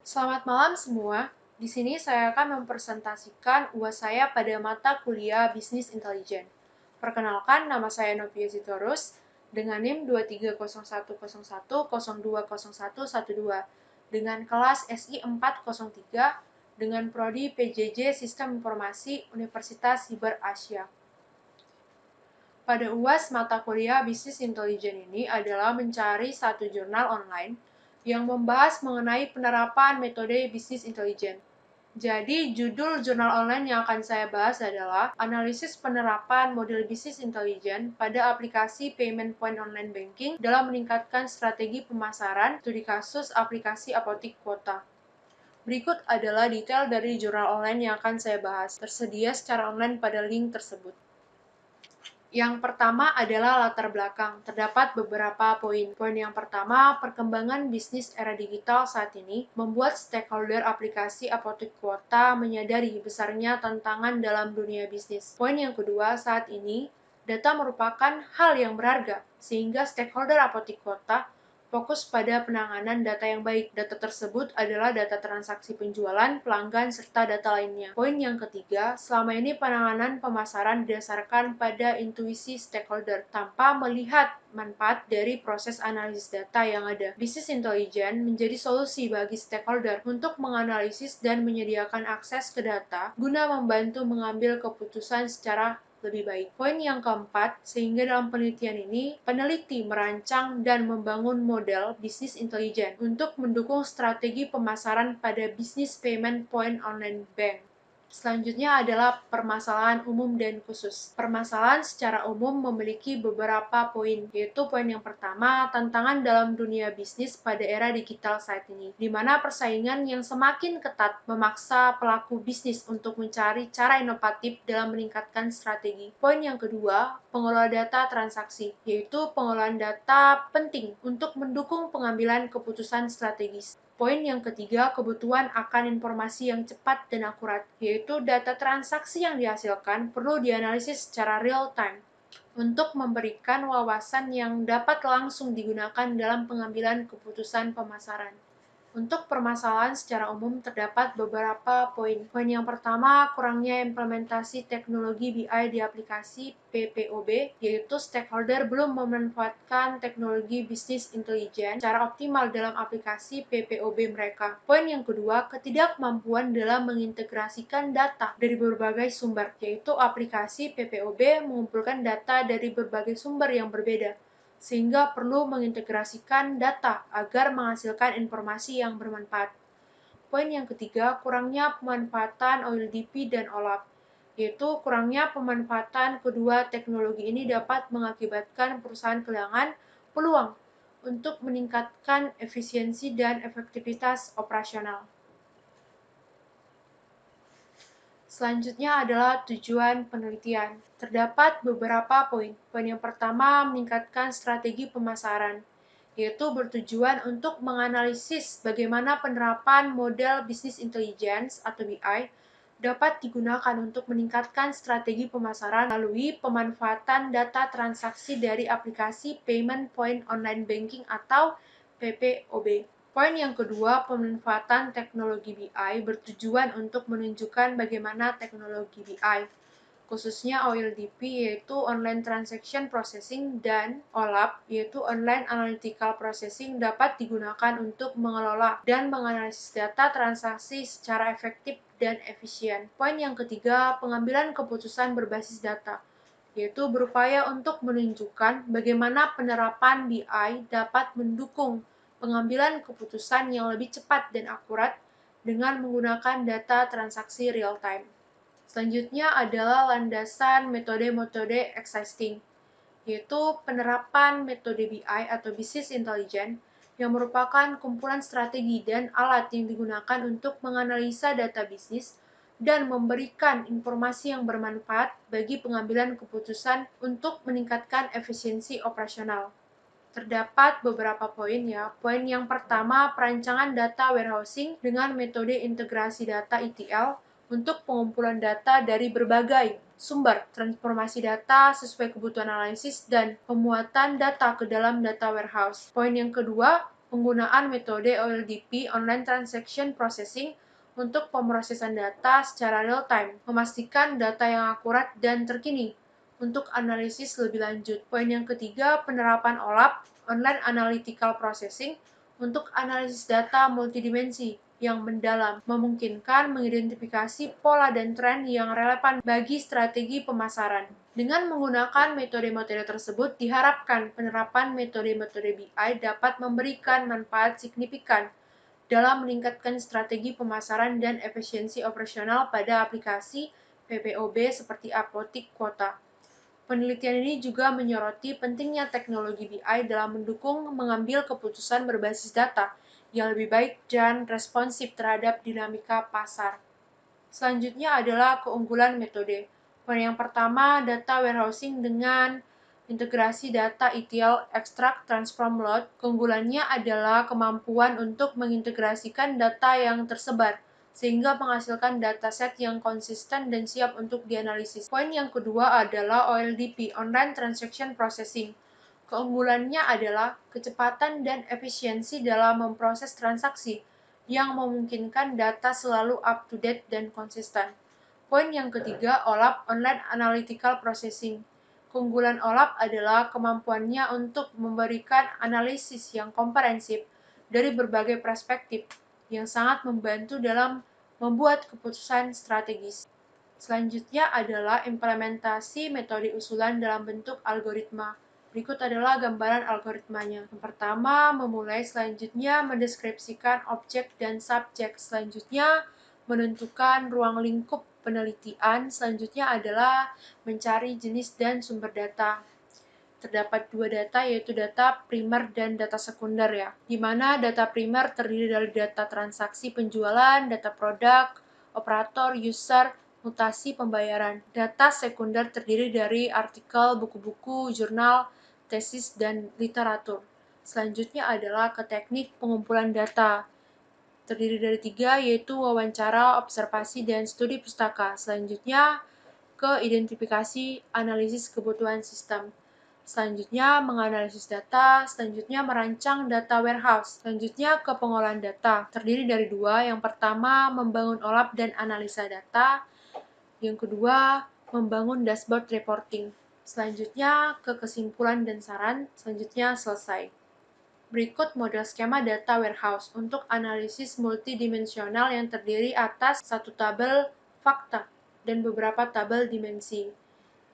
Selamat malam semua. Di sini saya akan mempresentasikan UAS saya pada mata kuliah Bisnis Intelijen. Perkenalkan, nama saya Novia Zitorus dengan NIM 230101020112 dengan kelas SI 403 dengan prodi PJJ Sistem Informasi Universitas Siber Asia. Pada UAS mata kuliah Bisnis Intelijen ini adalah mencari satu jurnal online yang membahas mengenai penerapan metode bisnis intelijen. Jadi, judul jurnal online yang akan saya bahas adalah Analisis Penerapan Model Bisnis Intelijen pada Aplikasi Payment Point Online Banking dalam Meningkatkan Strategi Pemasaran Studi Kasus Aplikasi Apotik Kuota. Berikut adalah detail dari jurnal online yang akan saya bahas, tersedia secara online pada link tersebut. Yang pertama adalah latar belakang. Terdapat beberapa poin. Poin yang pertama, perkembangan bisnis era digital saat ini membuat stakeholder aplikasi apotik kuota menyadari besarnya tantangan dalam dunia bisnis. Poin yang kedua, saat ini data merupakan hal yang berharga, sehingga stakeholder apotik kuota fokus pada penanganan data yang baik. Data tersebut adalah data transaksi penjualan, pelanggan, serta data lainnya. Poin yang ketiga, selama ini penanganan pemasaran didasarkan pada intuisi stakeholder, tanpa melihat manfaat dari proses analisis data yang ada. Bisnis intelijen menjadi solusi bagi stakeholder untuk menganalisis dan menyediakan akses ke data guna membantu mengambil keputusan secara lebih baik. Poin yang keempat, sehingga dalam penelitian ini, peneliti merancang dan membangun model bisnis intelijen untuk mendukung strategi pemasaran pada bisnis payment point online bank. Selanjutnya adalah permasalahan umum dan khusus. Permasalahan secara umum memiliki beberapa poin, yaitu poin yang pertama, tantangan dalam dunia bisnis pada era digital saat ini, di mana persaingan yang semakin ketat memaksa pelaku bisnis untuk mencari cara inovatif dalam meningkatkan strategi. Poin yang kedua, pengelola data transaksi, yaitu pengelolaan data penting untuk mendukung pengambilan keputusan strategis. Poin yang ketiga, kebutuhan akan informasi yang cepat dan akurat, yaitu data transaksi yang dihasilkan perlu dianalisis secara real-time untuk memberikan wawasan yang dapat langsung digunakan dalam pengambilan keputusan pemasaran. Untuk permasalahan secara umum terdapat beberapa poin. Poin yang pertama, kurangnya implementasi teknologi BI di aplikasi PPOB, yaitu stakeholder belum memanfaatkan teknologi bisnis intelijen secara optimal dalam aplikasi PPOB mereka. Poin yang kedua, ketidakmampuan dalam mengintegrasikan data dari berbagai sumber, yaitu aplikasi PPOB mengumpulkan data dari berbagai sumber yang berbeda, sehingga perlu mengintegrasikan data agar menghasilkan informasi yang bermanfaat. Poin yang ketiga, kurangnya pemanfaatan OLDP dan OLAP, yaitu kurangnya pemanfaatan kedua teknologi ini dapat mengakibatkan perusahaan kehilangan peluang untuk meningkatkan efisiensi dan efektivitas operasional. Selanjutnya adalah tujuan penelitian. Terdapat beberapa poin. Poin yang pertama, meningkatkan strategi pemasaran, yaitu bertujuan untuk menganalisis bagaimana penerapan model bisnis intelligence atau BI dapat digunakan untuk meningkatkan strategi pemasaran melalui pemanfaatan data transaksi dari aplikasi Payment Point Online Banking atau PPOB. Poin yang kedua, pemanfaatan teknologi BI bertujuan untuk menunjukkan bagaimana teknologi BI, khususnya OLDP yaitu Online Transaction Processing dan OLAP yaitu Online Analytical Processing dapat digunakan untuk mengelola dan menganalisis data transaksi secara efektif dan efisien. Poin yang ketiga, pengambilan keputusan berbasis data, yaitu berupaya untuk menunjukkan bagaimana penerapan BI dapat mendukung pengambilan keputusan yang lebih cepat dan akurat dengan menggunakan data transaksi real-time. Selanjutnya adalah landasan metode-metode existing, yaitu penerapan metode BI atau Business Intelligence yang merupakan kumpulan strategi dan alat yang digunakan untuk menganalisa data bisnis dan memberikan informasi yang bermanfaat bagi pengambilan keputusan untuk meningkatkan efisiensi operasional. Terdapat beberapa poin ya. Poin yang pertama, perancangan data warehousing dengan metode integrasi data ETL untuk pengumpulan data dari berbagai sumber, transformasi data sesuai kebutuhan analisis, dan pemuatan data ke dalam data warehouse. Poin yang kedua, penggunaan metode OLDP (Online Transaction Processing) untuk pemrosesan data secara real-time, memastikan data yang akurat dan terkini untuk analisis lebih lanjut. Poin yang ketiga, penerapan OLAP (Online Analytical Processing) untuk analisis data multidimensi yang mendalam, memungkinkan mengidentifikasi pola dan tren yang relevan bagi strategi pemasaran. Dengan menggunakan metode-metode tersebut, diharapkan penerapan metode-metode BI dapat memberikan manfaat signifikan dalam meningkatkan strategi pemasaran dan efisiensi operasional pada aplikasi PPOB seperti Apotik Kuota. Penelitian ini juga menyoroti pentingnya teknologi BI dalam mendukung mengambil keputusan berbasis data yang lebih baik dan responsif terhadap dinamika pasar. Selanjutnya adalah keunggulan metode. Poin yang pertama, data warehousing dengan integrasi data ETL, extract, transform, load. Keunggulannya adalah kemampuan untuk mengintegrasikan data yang tersebar, sehingga menghasilkan dataset yang konsisten dan siap untuk dianalisis. Poin yang kedua adalah OLDP, Online Transaction Processing. Keunggulannya adalah kecepatan dan efisiensi dalam memproses transaksi, yang memungkinkan data selalu up-to-date dan konsisten. Poin yang ketiga, OLAP (Online Analytical Processing). Keunggulan OLAP adalah kemampuannya untuk memberikan analisis yang komprehensif dari berbagai perspektif, yang sangat membantu dalam membuat keputusan strategis. Selanjutnya adalah implementasi metode usulan dalam bentuk algoritma. Berikut adalah gambaran algoritmanya. Yang pertama, memulai, selanjutnya mendeskripsikan objek dan subjek, selanjutnya menentukan ruang lingkup penelitian, selanjutnya adalah mencari jenis dan sumber data. Terdapat dua data, yaitu data primer dan data sekunder ya. Di mana data primer terdiri dari data transaksi penjualan, data produk, operator, user, mutasi pembayaran. Data sekunder terdiri dari artikel, buku-buku, jurnal, tesis, dan literatur. Selanjutnya adalah ke teknik pengumpulan data. Terdiri dari tiga, yaitu wawancara, observasi, dan studi pustaka. Selanjutnya ke identifikasi analisis kebutuhan sistem. Selanjutnya menganalisis data, selanjutnya merancang data warehouse, selanjutnya ke pengolahan data. Terdiri dari dua, yang pertama membangun OLAP dan analisa data, yang kedua membangun dashboard reporting. Selanjutnya ke kesimpulan dan saran, selanjutnya selesai. Berikut model skema data warehouse untuk analisis multidimensional yang terdiri atas satu tabel fakta dan beberapa tabel dimensi,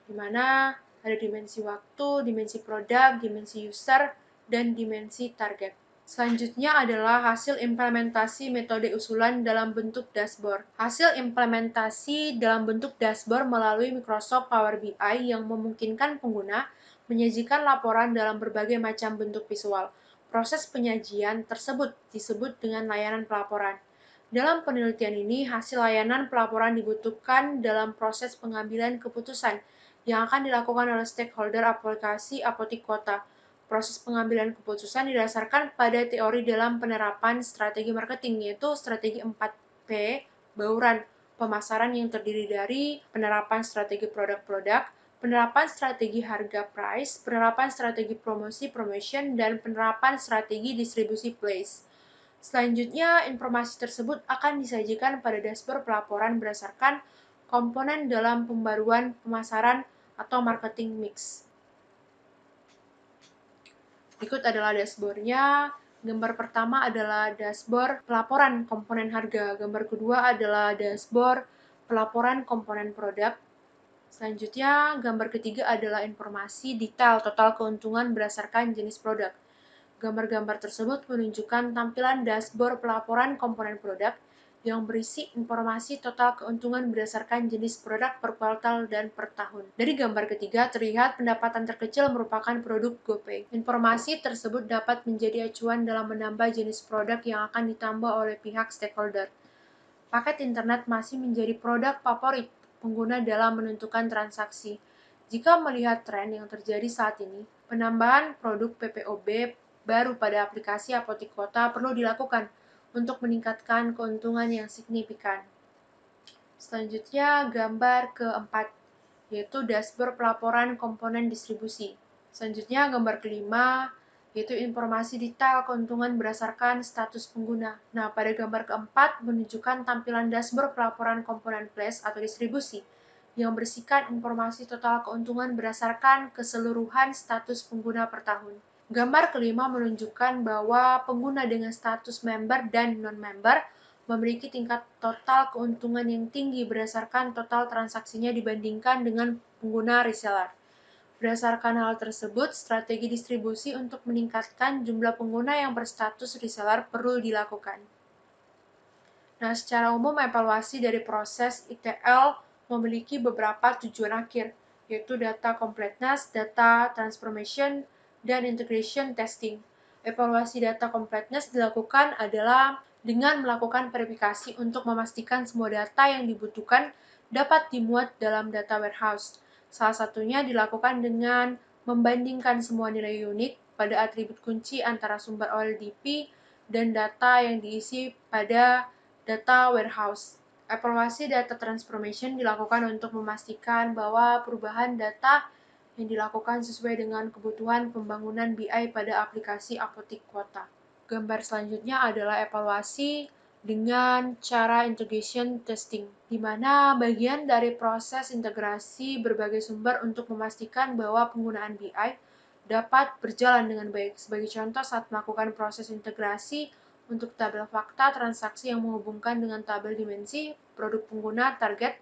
di mana ada dimensi waktu, dimensi produk, dimensi user, dan dimensi target. Selanjutnya adalah hasil implementasi metode usulan dalam bentuk dashboard. Hasil implementasi dalam bentuk dashboard melalui Microsoft Power BI yang memungkinkan pengguna menyajikan laporan dalam berbagai macam bentuk visual. Proses penyajian tersebut disebut dengan layanan pelaporan. Dalam penelitian ini, hasil layanan pelaporan dibutuhkan dalam proses pengambilan keputusan yang akan dilakukan oleh stakeholder aplikasi Apotik Kuota. Proses pengambilan keputusan didasarkan pada teori dalam penerapan strategi marketing, yaitu strategi 4P, bauran pemasaran yang terdiri dari penerapan strategi produk-produk, penerapan strategi harga price, penerapan strategi promosi promotion, dan penerapan strategi distribusi place. Selanjutnya, informasi tersebut akan disajikan pada dashboard pelaporan berdasarkan komponen dalam pembaruan pemasaran atau marketing mix. Berikut adalah dashboard-nya. Gambar pertama adalah dashboard pelaporan komponen harga. Gambar kedua adalah dashboard pelaporan komponen produk. Selanjutnya, gambar ketiga adalah informasi detail total keuntungan berdasarkan jenis produk. Gambar-gambar tersebut menunjukkan tampilan dashboard pelaporan komponen produk yang berisi informasi total keuntungan berdasarkan jenis produk per kuartal dan per tahun. Dari gambar ketiga terlihat pendapatan terkecil merupakan produk GoPay. Informasi tersebut dapat menjadi acuan dalam menambah jenis produk yang akan ditambah oleh pihak stakeholder. Paket internet masih menjadi produk favorit pengguna dalam menentukan transaksi. Jika melihat tren yang terjadi saat ini, penambahan produk PPOB baru pada aplikasi Apotik Kuota perlu dilakukan untuk meningkatkan keuntungan yang signifikan. Selanjutnya, gambar keempat, yaitu dashboard pelaporan komponen distribusi. Selanjutnya, gambar kelima, yaitu informasi detail keuntungan berdasarkan status pengguna. Nah, pada gambar keempat menunjukkan tampilan dashboard pelaporan komponen flash atau distribusi yang berisikan informasi total keuntungan berdasarkan keseluruhan status pengguna per tahun. Gambar kelima menunjukkan bahwa pengguna dengan status member dan non-member memiliki tingkat total keuntungan yang tinggi berdasarkan total transaksinya dibandingkan dengan pengguna reseller. Berdasarkan hal tersebut, strategi distribusi untuk meningkatkan jumlah pengguna yang berstatus reseller perlu dilakukan. Nah, secara umum evaluasi dari proses ETL memiliki beberapa tujuan akhir, yaitu data completeness, data transformation, dan integration testing. Evaluasi data completeness dilakukan adalah dengan melakukan verifikasi untuk memastikan semua data yang dibutuhkan dapat dimuat dalam data warehouse. Salah satunya dilakukan dengan membandingkan semua nilai unik pada atribut kunci antara sumber OLTP dan data yang diisi pada data warehouse. Evaluasi data transformation dilakukan untuk memastikan bahwa perubahan data yang dilakukan sesuai dengan kebutuhan pembangunan BI pada aplikasi Apotik Kuota. Gambar selanjutnya adalah evaluasi dengan cara integration testing, di mana bagian dari proses integrasi berbagai sumber untuk memastikan bahwa penggunaan BI dapat berjalan dengan baik. Sebagai contoh, saat melakukan proses integrasi untuk tabel fakta transaksi yang menghubungkan dengan tabel dimensi, produk pengguna, target,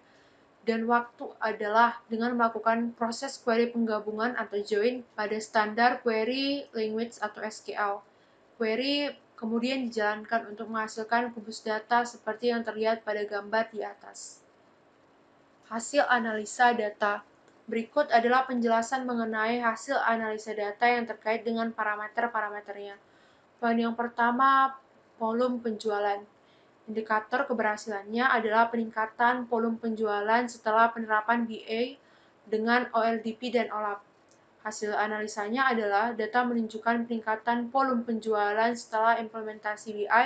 dan waktu adalah dengan melakukan proses query penggabungan atau join pada standar query language atau SQL. Query kemudian dijalankan untuk menghasilkan kubus data seperti yang terlihat pada gambar di atas. Hasil analisa data. Berikut adalah penjelasan mengenai hasil analisa data yang terkait dengan parameter-parameternya. Poin yang pertama, volume penjualan. Indikator keberhasilannya adalah peningkatan volume penjualan setelah penerapan BA dengan OLTP dan OLAP. Hasil analisanya adalah data menunjukkan peningkatan volume penjualan setelah implementasi BI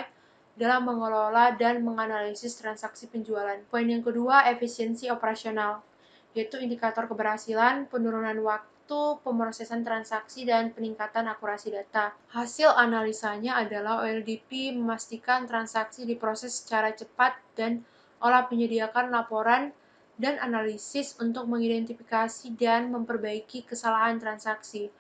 dalam mengelola dan menganalisis transaksi penjualan. Poin yang kedua, efisiensi operasional, yaitu indikator keberhasilan, penurunan waktu pemrosesan transaksi, dan peningkatan akurasi data. Hasil analisanya adalah OLTP memastikan transaksi diproses secara cepat dan OLAP menyediakan laporan dan analisis untuk mengidentifikasi dan memperbaiki kesalahan transaksi.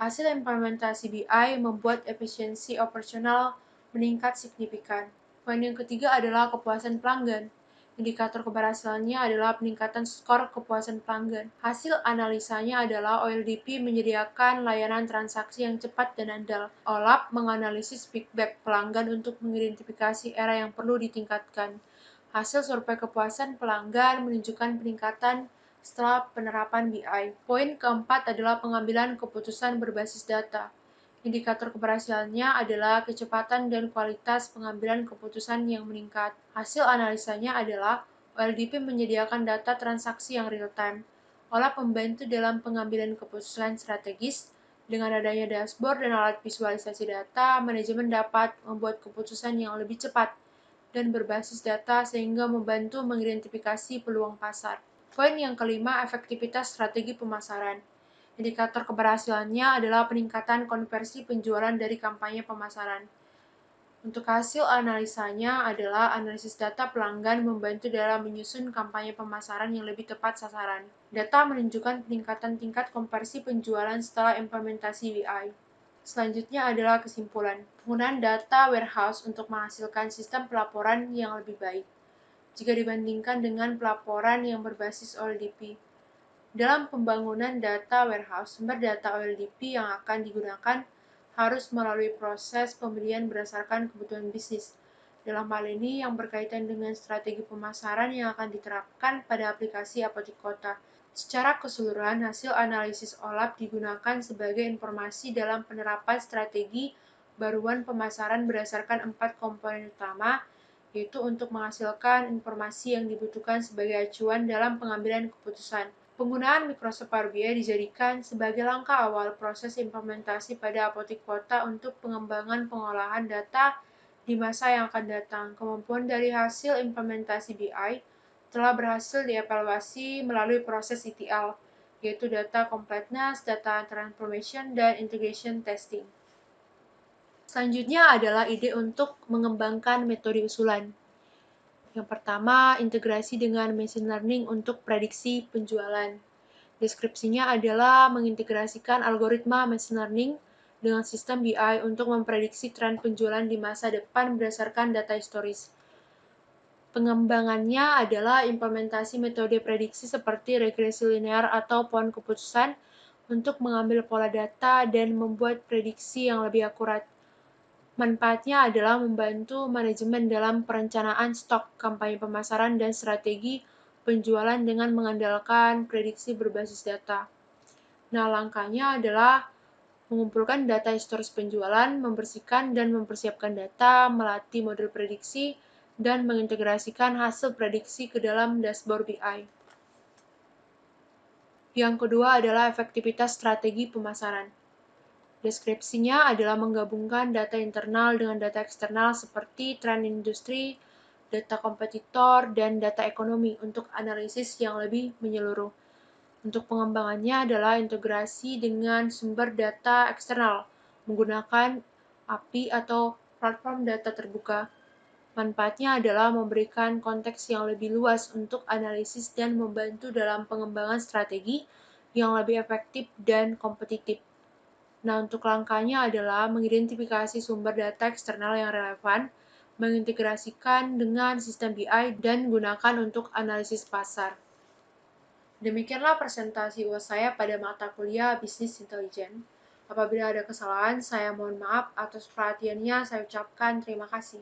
Hasil implementasi BI membuat efisiensi operasional meningkat signifikan. Poin yang ketiga adalah kepuasan pelanggan. Indikator keberhasilannya adalah peningkatan skor kepuasan pelanggan. Hasil analisanya adalah OLTP menyediakan layanan transaksi yang cepat dan andal. OLAP menganalisis feedback pelanggan untuk mengidentifikasi area yang perlu ditingkatkan. Hasil survei kepuasan pelanggan menunjukkan peningkatan setelah penerapan BI. Poin keempat adalah pengambilan keputusan berbasis data. Indikator keberhasilannya adalah kecepatan dan kualitas pengambilan keputusan yang meningkat. Hasil analisanya adalah OLTP menyediakan data transaksi yang real-time. OLAP membantu dalam pengambilan keputusan strategis. Dengan adanya dashboard dan alat visualisasi data, manajemen dapat membuat keputusan yang lebih cepat dan berbasis data sehingga membantu mengidentifikasi peluang pasar. Poin yang kelima, efektivitas strategi pemasaran. Indikator keberhasilannya adalah peningkatan konversi penjualan dari kampanye pemasaran. Untuk hasil analisanya adalah analisis data pelanggan membantu dalam menyusun kampanye pemasaran yang lebih tepat sasaran. Data menunjukkan peningkatan tingkat konversi penjualan setelah implementasi BI. Selanjutnya adalah kesimpulan. Penggunaan data warehouse untuk menghasilkan sistem pelaporan yang lebih baik jika dibandingkan dengan pelaporan yang berbasis OLTP. Dalam pembangunan data warehouse, sumber data OLTP yang akan digunakan harus melalui proses pembelian berdasarkan kebutuhan bisnis. Dalam hal ini yang berkaitan dengan strategi pemasaran yang akan diterapkan pada aplikasi Apotik Kota. Secara keseluruhan, hasil analisis OLAP digunakan sebagai informasi dalam penerapan strategi baruan pemasaran berdasarkan 4 komponen utama, yaitu untuk menghasilkan informasi yang dibutuhkan sebagai acuan dalam pengambilan keputusan. Penggunaan Microsoft Power BI dijadikan sebagai langkah awal proses implementasi pada Apotik Kota untuk pengembangan pengolahan data di masa yang akan datang. Kemampuan dari hasil implementasi BI telah berhasil dievaluasi melalui proses ETL, yaitu data completeness, data transformation, dan integration testing. Selanjutnya adalah ide untuk mengembangkan metode usulan. Yang pertama, integrasi dengan machine learning untuk prediksi penjualan. Deskripsinya adalah mengintegrasikan algoritma machine learning dengan sistem BI untuk memprediksi tren penjualan di masa depan berdasarkan data historis. Pengembangannya adalah implementasi metode prediksi seperti regresi linear atau pohon keputusan untuk mengambil pola data dan membuat prediksi yang lebih akurat. Manfaatnya adalah membantu manajemen dalam perencanaan stok, kampanye pemasaran, dan strategi penjualan dengan mengandalkan prediksi berbasis data. Nah, langkahnya adalah mengumpulkan data historis penjualan, membersihkan dan mempersiapkan data, melatih model prediksi, dan mengintegrasikan hasil prediksi ke dalam dashboard BI. Yang kedua adalah efektivitas strategi pemasaran. Deskripsinya adalah menggabungkan data internal dengan data eksternal seperti tren industri, data kompetitor, dan data ekonomi untuk analisis yang lebih menyeluruh. Untuk pengembangannya adalah integrasi dengan sumber data eksternal menggunakan API atau platform data terbuka. Manfaatnya adalah memberikan konteks yang lebih luas untuk analisis dan membantu dalam pengembangan strategi yang lebih efektif dan kompetitif. Nah, untuk langkahnya adalah mengidentifikasi sumber data eksternal yang relevan, mengintegrasikan dengan sistem BI, dan gunakan untuk analisis pasar. Demikianlah presentasi UAS saya pada mata kuliah Bisnis Intelijen. Apabila ada kesalahan, saya mohon maaf. Atas perhatiannya, saya ucapkan terima kasih.